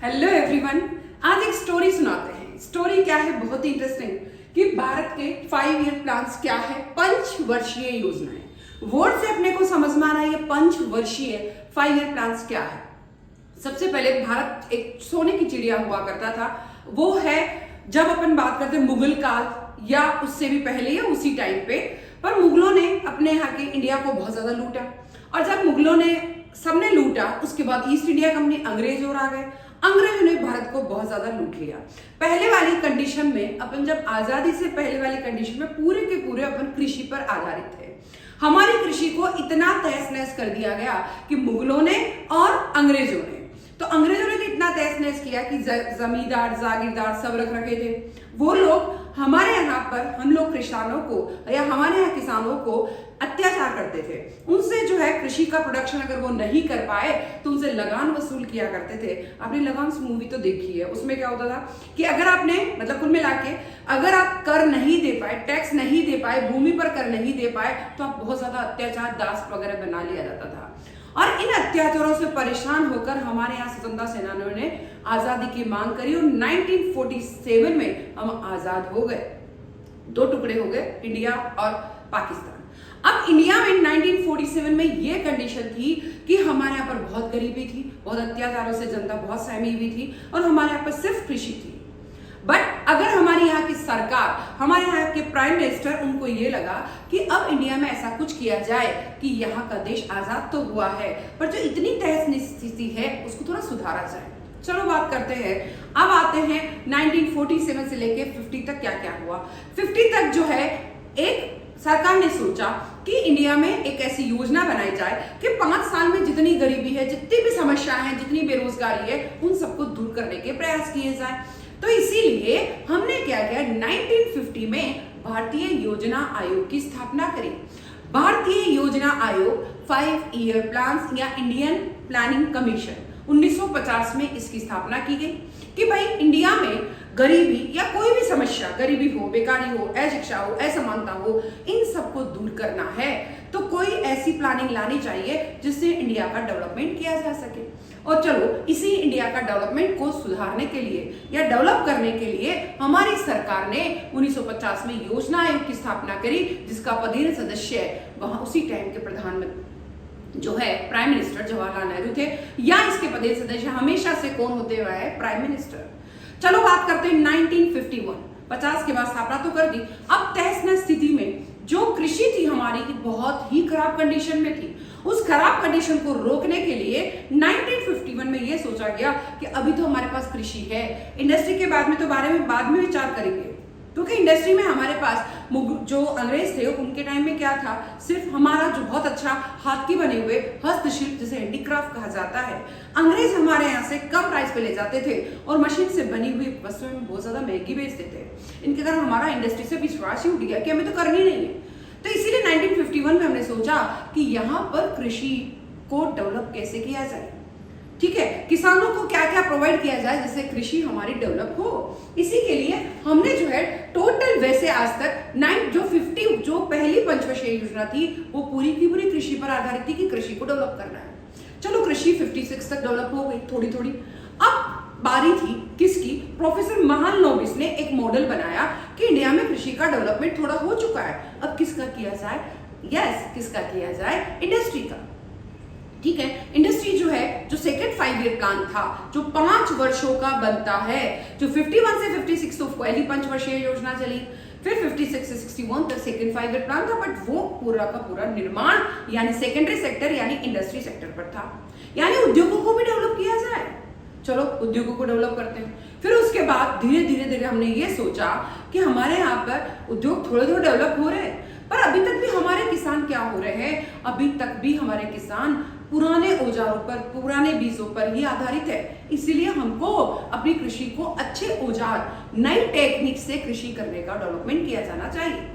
Hello everyone. आज एक story सुनाते हैं। स्टोरी क्या है? बहुत ही इंटरेस्टिंग कि भारत के 5 ईयर प्लान्स क्या है, पंचवर्षीय योजनाएं। वर्ड से अपने को समझ में आ रहा है ये पंचवर्षीय 5 ईयर प्लान्स क्या है। सबसे पहले भारत एक सोने की चिड़िया हुआ करता था। वो है जब अपन बात करते हैं मुगल काल या उससे भी पहले या उसी टाइम पे, पर मुगलों ने अपने यहाँ के इंडिया को बहुत ज्यादा लूटा। और जब मुगलों ने सबने लूटा, उसके बाद ईस्ट इंडिया कंपनी अंग्रेज और आ गए। अंग्रेजों ने भारत को बहुत ज्यादा लूट लिया। पहले वाली कंडीशन में अपन, जब आजादी से पहले वाली कंडीशन में पूरे के पूरे अपन कृषि पर आधारित थे। हमारी कृषि को इतना तहस नहस कर दिया गया कि मुगलों ने और अंग्रेजों ने, तो अंग्रेजों ने तो इतना तहस नहस किया कि जमींदार जागीरदार सब रख रखे थे। वो लोग हमारे यहाँ पर, हम लोग किसानों को या हमारे यहाँ किसानों को अत्याचार करते थे। उनसे जो है कृषि का प्रोडक्शन अगर वो नहीं कर पाए तो उनसे लगान वसूल किया करते थे। आपने लगान मूवी तो देखी है, उसमें क्या होता था कि अगर आपने, मतलब कुल मिला के, अगर आप कर नहीं दे पाए, टैक्स नहीं दे पाए, भूमि पर कर नहीं दे पाए, तो आप बहुत ज्यादा अत्याचार, दास वगैरह बना लिया जाता था। और इन अत्याचारों से परेशान होकर हमारे यहाँ स्वतंत्रता सेनानियों ने आजादी की मांग करी और 1947 में हम आजाद हो गए। 2 टुकड़े हो गए, इंडिया और पाकिस्तान। अब इंडिया में 1947 में ये कंडीशन थी कि हमारे यहाँ पर बहुत गरीबी थी, बहुत अत्याचारों से जनता बहुत सहमी हुई थी और हमारे यहाँ पर सिर्फ कृषि थी। बट अगर हमारे यहाँ की सरकार, हमारे यहाँ के प्राइम मिनिस्टर, उनको ये लगा कि अब इंडिया में ऐसा कुछ किया जाए कि यहाँ का देश आजाद तो हुआ है, पर जो इतनी तहस स्थिति है उसको थोड़ा सुधारा जाए। चलो बात करते हैं। अब आते हैं 1947 से लेके 50 तक क्या क्या हुआ। 50 तक जो है, एक सरकार ने सोचा कि इंडिया में एक ऐसी योजना बनाई जाए कि 5 साल में जितनी गरीबी है, जितनी भी समस्याएं हैं, जितनी बेरोजगारी है, उन सबको दूर करने के प्रयास किए जाए। तो इसीलिए हमने क्या किया, 1950 में भारतीय योजना आयोग की स्थापना करी। भारतीय योजना आयोग 5 ईयर प्लान्स या इंडियन प्लानिंग कमीशन 1950 में इसकी स्थापना की गई कि भाई इंडिया में गरीबी या कोई भी समस्या, गरीबी हो, बेकारी हो, अशिक्षा हो, असमानता हो, इन सबको दूर करना है तो कोई ऐसी प्लानिंग लानी चाहिए जिससे इंडिया का डेवलपमेंट किया जा सके। और चलो, इसी इंडिया का डेवलपमेंट को सुधारने के लिए या डेवलप करने के लिए हमारी सरकार ने 1950 में योजना आयोग की स्थापना करी, जिसका पदेन सदस्य वहां उसी टाइम के प्रधानमंत्री जो है प्राइम मिनिस्टर जवाहरलाल नेहरू थे, या इसके पदेन सदस्य हमेशा से कौन होते हुए है, प्राइम मिनिस्टर। चलो बात करते हैं 1951, 50 के बाद स्थापना तो कर दी। अब तहस नहस स्थिति में जो कृषि थी हमारी की बहुत ही खराब कंडीशन में थी। उस खराब कंडीशन को रोकने के लिए 1951 में यह सोचा गया कि अभी तो हमारे पास कृषि है, इंडस्ट्री के बाद में तो बारे में बाद में विचार करेंगे, क्योंकि इंडस्ट्री में हमारे पास जो अंग्रेज थे उनके टाइम में क्या था, सिर्फ हमारा जो बहुत अच्छा हाथ की बने हुए हस्तशिल्प, जिसे हैंडीक्राफ्ट कहा जाता है, अंग्रेज हमारे यहाँ से कम प्राइस पे ले जाते थे और मशीन से बनी हुई वस्तुएं में बहुत ज्यादा महंगी बेचते थे। इनके कारण हमारा इंडस्ट्री से विश्वास ही उठ गया कि हमें तो करनी नहीं है। तो इसीलिए 1951 में हमने सोचा कि यहाँ पर कृषि को डेवलप कैसे किया जाए। ठीक है, किसानों को क्या क्या प्रोवाइड किया जाए जिससे कृषि हमारी डेवलप हो। इसी के लिए हमने जो है टोटल, वैसे आज तक 50 जो पहली पंचवर्षीय योजना थी वो पूरी की पूरी कृषि पर आधारित थी कि कृषि को डेवलप करना है। चलो, कृषि 56 तक डेवलप हो गई थोड़ी थोड़ी। अब बारी थी किसकी? प्रोफेसर महालनोबिस ने एक मॉडल बनाया कि इंडिया में कृषि का डेवलपमेंट थोड़ा हो चुका है, अब किसका किया जाए? यस, किसका किया जाए? इंडस्ट्री का। ठीक है, इंडस्ट्री जो है, जो सेकेंड 5 ईयर प्लान था, जो 5 वर्षों का बनता है, जो 51 से 56 तो पहली पंचवर्षीय योजना चली, फिर 56 से 61 तक सेकेंड 5 ईयर प्लान था, बट वो पूरा का पूरा निर्माण यानी सेकेंडरी सेक्टर यानी इंडस्ट्री सेक्टर पर था, यानी उद्योगों को भी डेवलप किया जाए। चलो, उद्योगों को डेवलप करते हैं। फिर उसके बाद धीरे धीरे हमने ये सोचा कि हमारे यहाँ पर उद्योग थोड़े थोड़े डेवलप हो रहे हैं, पर अभी तक भी हमारे किसान क्या हो रहे हैं, अभी तक भी हमारे किसान पुराने औजारों पर, पुराने बीजों पर ही आधारित है। इसीलिए हमको अपनी कृषि को अच्छे औजार, नई टेक्निक से कृषि करने का डेवलपमेंट किया जाना चाहिए।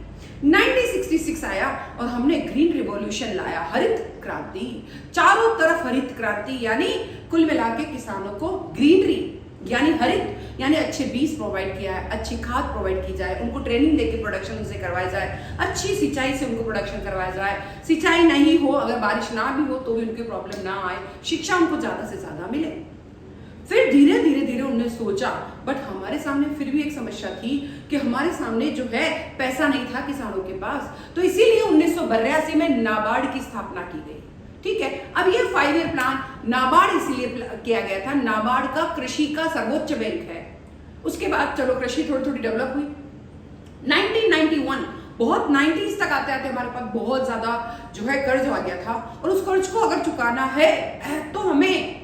1966 आया और हमने ग्रीन रिवॉल्यूशन लाया, हरित क्रांति। चारों तरफ हरित क्रांति, यानी कुल मिला के किसानों को ग्रीनरी यानी हरित, यानी अच्छे बीज प्रोवाइड किया है, अच्छी खाद प्रोवाइड की जाए, उनको ट्रेनिंग देके प्रोडक्शन उनसे करवाया जाए, अच्छी सिंचाई से उनको प्रोडक्शन करवाया जाए। सिंचाई नहीं हो, अगर बारिश ना भी हो तो भी उनकी प्रॉब्लम ना आए, शिक्षा उनको ज्यादा से ज्यादा मिले। फिर धीरे धीरे धीरे उन्होंने सोचा, बट हमारे सामने फिर भी एक समस्या थी कि हमारे सामने जो है पैसा नहीं था किसानों के पास, तो इसीलिए 1982 में नाबार्ड की स्थापना की गई। ठीक है, अब ये 5 ईयर प्लान नाबार्ड इसीलिए किया गया था, नाबार्ड का कृषि का सर्वोच्च बैंक है। उसके बाद चलो कृषि थोड़ी थोड़ी डेवलप हुई। 1991 बहुत 90s तक आते आते हमारे पास बहुत ज्यादा जो है कर्ज आ गया था, और उस कर्ज को अगर चुकाना है तो हमें,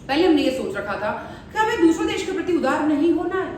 पहले हमने ये सोच रखा था कि हमें दूसरे देश के प्रति उदार नहीं होना है,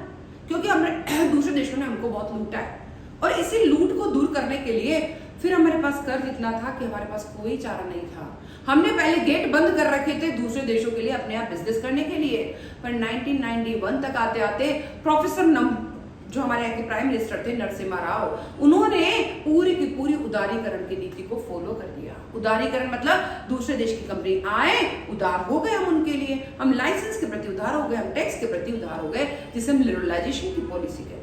क्योंकि हमने दूसरे देशों ने हमको बहुत लूटा है, और इसी लूट को दूर करने के लिए फिर हमारे पास कर्ज इतना था कि हमारे पास कोई चारा नहीं था। हमने पहले गेट बंद कर रखे थे दूसरे देशों के लिए अपने आप बिजनेस करने के लिए, पर 1991 तक आते आते प्रोफेसर जो हमारे यहाँ के प्राइम मिनिस्टर थे नरसिम्हा राव, उन्होंने पूरी की पूरी उदारीकरण की नीति को फॉलो कर दिया। उदारीकरण मतलब दूसरे देश की कंपनी आए, उदार हो गए हम उनके लिए, हम लाइसेंस के प्रति उदार हो गए, हम टैक्स के प्रति उदार हो गए, जिसे हम लिबरलाइजेशन की पॉलिसी कहते हैं।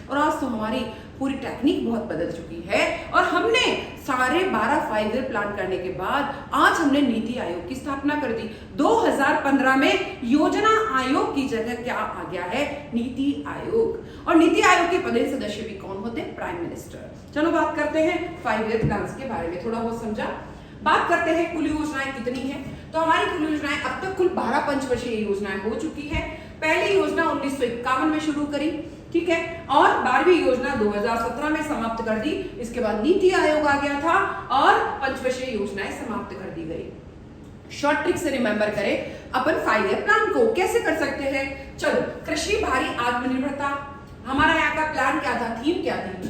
और आज तो हमारी पूरी टेक्निक बहुत बदल चुकी है, और हमने सारे 12 5 ईयर प्लान करने के बाद आज हमने नीति आयोग की स्थापना कर दी। 2015 में योजना आयोग की जगह क्या आ गया है, नीति आयोग। और नीति आयोग के पदेन सदस्य भी कौन होते हैं, प्राइम मिनिस्टर। चलो बात करते हैं 5 ईयर प्लान के बारे में, थोड़ा बहुत समझा। बात करते हैं कुल योजनाएं कितनी है, तो हमारी कुल योजनाएं अब तक कुल 12 पंचवर्षीय योजनाएं हो चुकी है। पहली योजना 1951 में शुरू करी, ठीक है, और 12वीं योजना 2017 में समाप्त कर दी। इसके बाद नीति आयोग आ गया था और पंचवर्षीय योजनाएं समाप्त कर दी गई। शॉर्ट ट्रिक से रिमेंबर करें अपन 5 ईयर प्लान को कैसे कर सकते हैं। चलो, कृषि भारी आत्मनिर्भरता, हमारा यहाँ का प्लान क्या था, थीम क्या थी,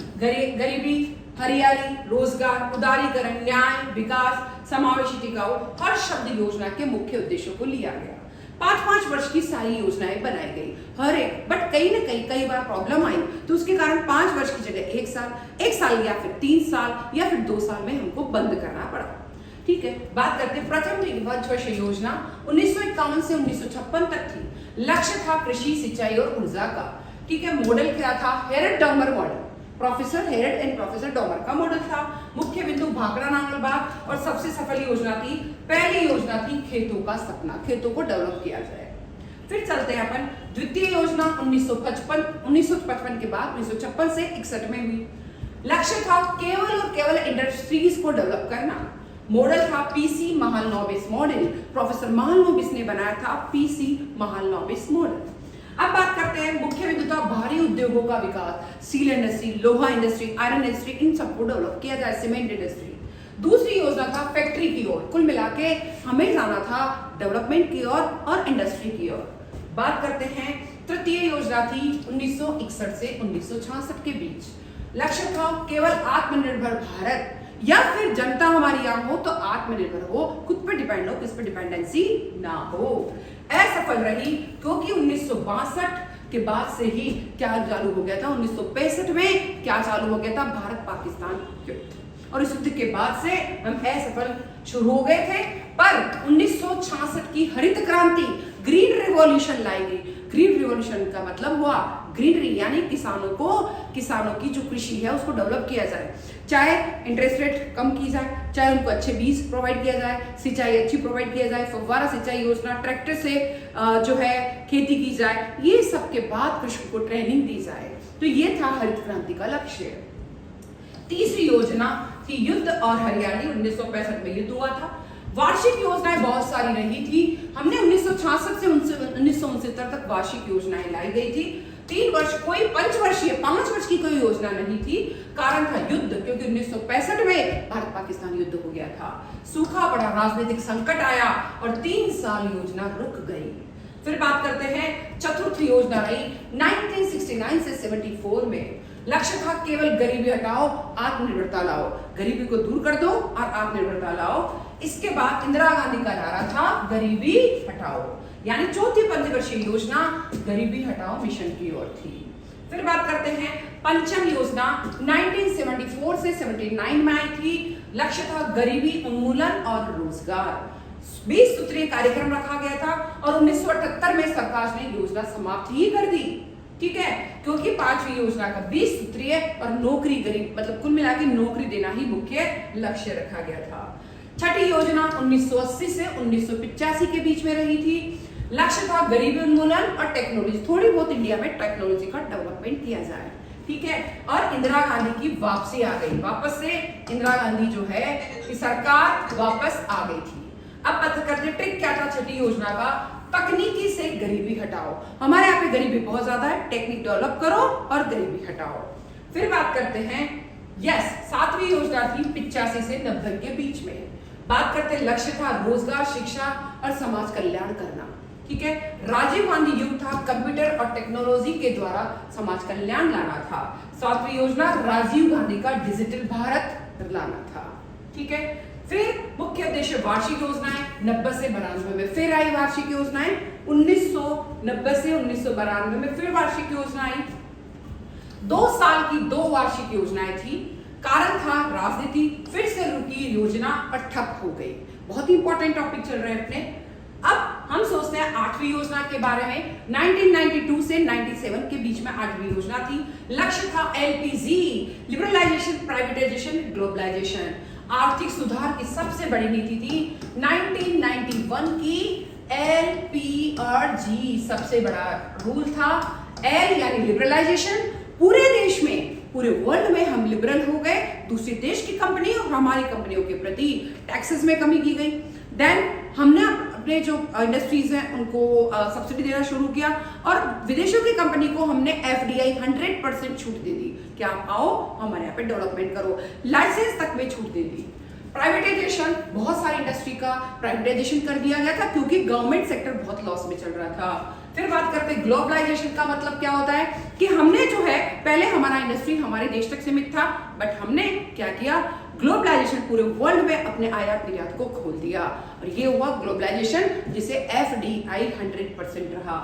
गरीबी, हरियाली, रोजगार, उदारीकरण, न्याय, विकास, समावेशी, टिकाऊ। हर शब्द योजना के मुख्य उद्देश्यों को लिया गया। 5-5 वर्ष की सारी योजनाएं बनाई गई, हर एक, बट कहीं ना कई बार प्रॉब्लम आई, तो उसके कारण 5 वर्ष की जगह 1 साल या फिर 3 साल या फिर 2 साल में हमको बंद करना पड़ा। ठीक है, बात करते हैं प्रथम पंचवर्षीय योजना 1951 से 1956 तक थी। लक्ष्य था कृषि, सिंचाई और ऊर्जा का। ठीक है, मॉडल क्या था, Harrod Domar model, professor Harrod and professor Domar का मॉडल था। मुख्य बिंदु भाखड़ा नांगलबाग, और सबसे सफल योजना थी, पहली योजना थी खेतों का सपना, खेतों को डेवलप किया जाए। फिर चलते हैं अपन द्वितीय योजना 1955 के बाद 1956 से 61 में हुई। लक्ष्य था केवल और केवल इंडस्ट्रीज को डेवलप करना। मॉडल था PC Mahalanobis model, professor Mahalanobis ने बनाया था पीसी महालनोबिस मॉडल। अब बात करते हैं मुख्य बिंदु था भारी उद्योगों का विकास, स्टील इंडस्ट्री, लोहा इंडस्ट्री, आयरन इंडस्ट्री, इन सबको डेवलप किया जाए, सीमेंट इंडस्ट्री। दूसरी योजना था फैक्ट्री की ओर, कुल मिला के हमें जाना था डेवलपमेंट की ओर और इंडस्ट्री की ओर। बात करते हैं तृतीय योजना थी 1961 से 1966 के बीच। लक्ष्य था केवल आत्मनिर्भर भारत, या फिर जनता हमारी यहाँ हो तो आत्मनिर्भर हो, खुद पे डिपेंड हो, किस पे डिपेंडेंसी ना हो। असफल रही क्योंकि 1962 के बाद से ही क्या चालू हो गया था, 1965 में क्या चालू हो गया था, भारत पाकिस्तान युद्ध, और इस युद्ध के बाद से हम असफल शुरू हो गए थे। पर 1966 की हरित क्रांति, ग्रीन रिवॉल्यूशन लाई गई। ग्रीन रिवॉल्यूशन का मतलब हुआ ग्रीनरी, यानी किसानों की जो कृषि है उसको डेवलप किया जाए, चाहे इंटरेस्ट रेट कम की जाए, चाहे उनको अच्छे बीज प्रोवाइड किया जाए, सिंचाई अच्छी प्रोवाइड किया जाए, फव्वारा सिंचाई योजना, ट्रैक्टर से जो है खेती की जाए, ये सब के बाद कृषक को ट्रेनिंग दी जाए। तो ये था हरित क्रांति का लक्ष्य। तीसरी योजना थी युद्ध और हरियाली, 1965 में युद्ध हुआ था। वार्षिक योजनाएं बहुत सारी रही थी, हमने 1966 से 1969 तक वार्षिक योजनाएं लाई गई थी। 3 वर्ष, कोई पंचवर्षीय 5 वर्ष की कोई योजना नहीं थी। कारण था युद्ध, क्योंकि 1965 में भारत पाकिस्तान युद्ध हो गया था, सूखा पड़ा, राजनीतिक संकट आया और 3 साल योजना रुक गई। फिर बात करते हैं चतुर्थ योजना रही 1969 से 74 में। लक्ष्य था केवल गरीबी हटाओ, आत्मनिर्भरता लाओ, गरीबी को दूर कर दो और आत्मनिर्भरता लाओ। इसके बाद इंदिरा गांधी का नारा था गरीबी हटाओ, यानी चौथी पंचवर्षीय योजना गरीबी हटाओ मिशन की ओर थी। फिर बात करते हैं पंचम योजना 1974 से 79 में आई थी। लक्ष्य था गरीबी उन्मूलन और रोजगार। 20 सूत्रीय कार्यक्रम रखा गया था और 1978 में सरकार ने योजना समाप्त ही कर दी। ठीक है, क्योंकि 5वीं योजना का 20 सूत्रीय और नौकरी गरीब, मतलब कुल मिला के नौकरी देना ही मुख्य लक्ष्य रखा गया था। छठी योजना 1980 से 1985 के बीच में रही थी। लक्ष्य था गरीबी उन्मूलन और टेक्नोलॉजी, थोड़ी बहुत इंडिया में टेक्नोलॉजी का डेवलपमेंट किया जाए, ठीक है। और इंदिरा गांधी की वापसी आ गई, वापस से इंदिरा गांधी जो है कि सरकार वापस आ गई थी। अब पता करते ट्रिक क्या था छठी योजना का, तकनीकी से गरीबी हटाओ। हमारे यहाँ पे गरीबी बहुत ज्यादा है, टेक्निक डेवलप करो और गरीबी हटाओ। फिर बात करते हैं यस, सातवीं योजना थी 85 से 90 के बीच में। बात करते हैं लक्ष्य था रोजगार, शिक्षा और समाज कल्याण करना, ठीक है। राजीव गांधी युग था कंप्यूटर और टेक्नोलॉजी के द्वारा समाज कल्याण लाना था। सातवीं योजना राजीव गांधी का डिजिटल भारत लाना था, ठीक है। फिर मुख्य उद्देश्य वार्षिक योजनाएं 90 से 92 में फिर आई वार्षिक योजनाएं, 1990 से 1992 में फिर वार्षिक योजना आई। 2 साल की 2 वार्षिक योजनाएं थी। कारण था राजनीति, फिर से रुकी योजना और ठप हो गई। बहुत ही इंपॉर्टेंट टॉपिक चल रहे हैं अपने। अब हम सोचते हैं 8वीं योजना के बारे में। 1992 से 97 के बीच में 8वीं योजना थी। लक्ष्य था एलपीजी, लिबरलाइजेशन, प्राइवेटाइजेशन, ग्लोबलाइजेशन। आर्थिक सुधार की सबसे बड़ी नीति थी 1991 की एलपीआरजी, सबसे बड़ा रूल था। एल यानी लिबरलाइजेशन, पूरे देश में, पूरे वर्ल्ड में हम लिबरल हो गए। दूसरे देश की कंपनी और हमारी कंपनियों के प्रति टैक्सेस में कमी की गई। देन हमने अपने जो इंडस्ट्रीज हैं उनको सब्सिडी देना शुरू किया और विदेशों की कंपनी को हमने एफडीआई 100% छूट दे दी कि आप आओ हमारे यहाँ पे डेवलपमेंट करो, लाइसेंस तक में छूट दे दी। प्राइवेटाइजेशन, बहुत सारी इंडस्ट्री का प्राइवेटाइजेशन कर दिया गया था क्योंकि गवर्नमेंट सेक्टर बहुत लॉस में चल रहा था। फिर बात करते हैं ग्लोबलाइजेशन का मतलब क्या होता है कि हमने जो है पहले हमारा इंडस्ट्री हमारे देश तक सीमित था, बट हमने क्या किया, ग्लोबलाइजेशन पूरे वर्ल्ड में अपने आयात निर्यात को खोल दिया और ये हुआ ग्लोबलाइजेशन, जिसे एफडीआई 100% रहा।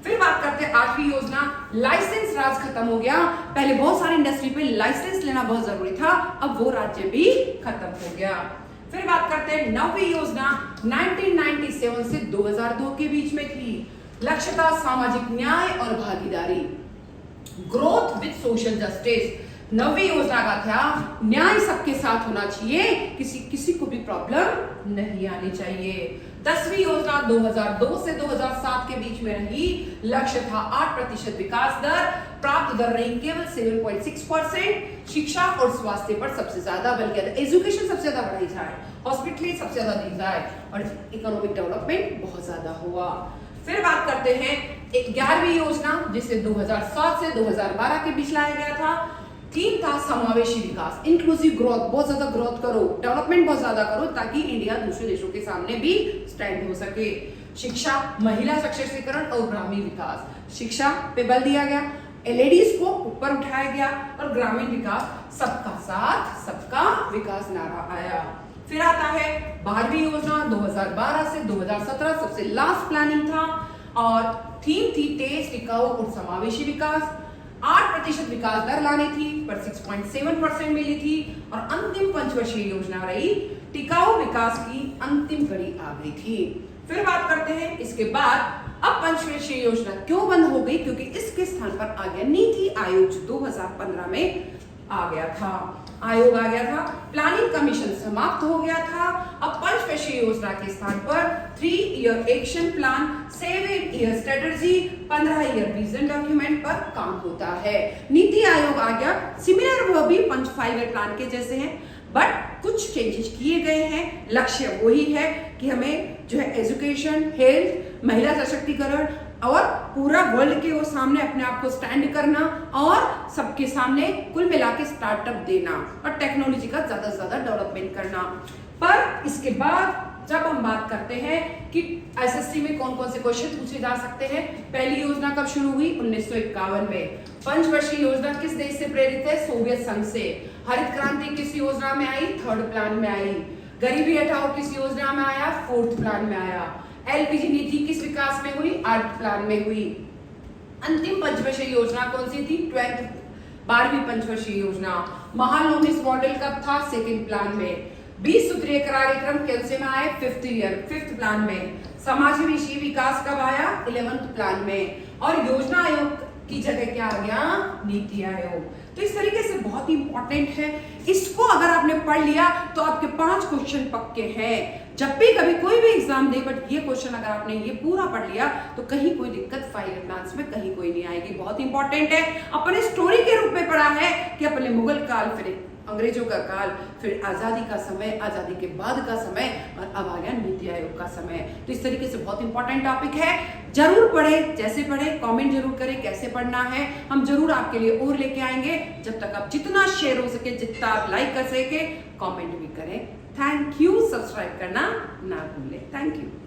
फिर बात करते हैं 8वीं योजना, लाइसेंस राज खत्म हो गया। पहले बहुत सारी इंडस्ट्री पे लाइसेंस लेना बहुत जरूरी था, अब वो राज्य भी खत्म हो गया। फिर बात करते हैं 9वीं योजना, 1997 से 2002 के बीच में थी। लक्ष्य था सामाजिक न्याय और भागीदारी, ग्रोथ विद सोशल जस्टिस। 9वीं योजना का था न्याय सबके साथ होना चाहिए, किसी को भी प्रॉब्लम नहीं आनी चाहिए। 10वीं योजना 2002 से 2007 के बीच में रही। लक्ष्य था 8% विकास दर, प्राप्त दर रही केवल 7.6%। शिक्षा और स्वास्थ्य पर सबसे ज्यादा बल किया था, एजुकेशन सबसे ज्यादा बढ़ाई जाए, हॉस्पिटल सबसे ज्यादा दी जाए और इकोनॉमिक डेवलपमेंट बहुत ज्यादा हुआ। फिर बात करते हैं 11वीं योजना, जिसे 2007 से 2012 के बीच लाया गया था। थीम था समावेशी विकास, इंक्लूसिव ग्रोथ, बहुत ज्यादा ग्रोथ करो, डेवलपमेंट बहुत ज्यादा करो ताकि इंडिया दूसरे देशों के सामने भी स्टैंड हो सके। शिक्षा, महिला सशक्तिकरण और ग्रामीण विकास, शिक्षा पे बल दिया गया, लेडीज को ऊपर उठाया गया और ग्रामीण विकास, सबका साथ सबका विकास नारा आया। फिर आता है 12वीं योजना, 2012 से 2017 सबसे लास्ट प्लानिंग था और थीम थी तेज, टिकाऊ और समावेशी विकास। 8% विकास दर लानी थी पर 6.7% मिली थी और अंतिम पंचवर्षीय योजना रही। टिकाऊ विकास की अंतिम कड़ी आ गई थी। फिर बात करते हैं इसके बाद अब पंचवर्षीय योजना क्यों बंद हो गई, क्योंकि इसके स्थान पर आ गया नीति आयोग जो 2015 में आ गया था, आयोग आ गया था। प्लानिंग कमीशन समाप्त हो गया था। अब पंचवर्षीय योजना के स्थान पर 3 year action plan, 7 year strategy, 15 year vision document पर काम होता है। नीति आयोग आ गया, सिमिलर वो भी 5 ईयर प्लान के जैसे हैं, बट कुछ चेंजेस किए गए हैं। लक्ष्य वही है कि हमें जो है एजुकेशन, हेल्थ, महिला सशक्तिकरण और पूरा वर्ल्ड के वो सामने अपने आप को स्टैंड करना और सबके सामने कुल मिला के स्टार्टअप देना और टेक्नोलॉजी का ज्यादा से ज्यादा डेवलपमेंट करना। पर इसके बाद जब हम बात करते हैं कि एसएससी में कौन कौन से क्वेश्चन पूछे जा सकते हैं, पहली योजना कब शुरू हुई, 1951 में। पंचवर्षीय योजना किस देश से प्रेरित है, सोवियत संघ से। हरित क्रांति किस योजना में आई, 3rd प्लान में आई। गरीबी हटाओ किस योजना में आया, 4th प्लान में आया। एलपीजी नीति किस विकास में हुई, 8th प्लान में हुई। अंतिम पंचवर्षीय योजना कौन सी थी, 12वीं पंचवर्षीय योजना। महालनोबिस मॉडल कब था, 2nd प्लान में। 20 सूत्रीय कार्यक्रम कैसे में आए, 5th प्लान में। समावेशी विकास कब आया, 11th प्लान में। और योजना आयोग की जगह क्या आ गया, नीति आयोग। तो इस तरीके से बहुत ही इंपॉर्टेंट है, इसको अगर आपने पढ़ लिया तो आपके 5 क्वेश्चन पक्के हैं। जब भी कभी कोई भी एग्जाम दे, बट ये क्वेश्चन अगर आपने ये पूरा पढ़ लिया तो कहीं कोई दिक्कत 5 ईयर प्लान्स में कहीं कोई नहीं आएगी। बहुत इंपॉर्टेंट है। अपने स्टोरी के रूप में पढ़ा है कि अपने मुगल काल, फिर अंग्रेजों का काल, फिर आजादी का समय, आजादी के बाद का समय, और अब आ गया नीति आयोग का समय। तो इस तरीके से बहुत इंपॉर्टेंट टॉपिक है। जरूर पढ़े, जैसे पढ़े कमेंट जरूर करें कैसे पढ़ना है, हम जरूर आपके लिए और लेके आएंगे। जब तक आप जितना शेयर हो सके, जितना आप लाइक कर सके, कमेंट भी करें। Thank you. सब्सक्राइब करना ना भूलें। Thank you.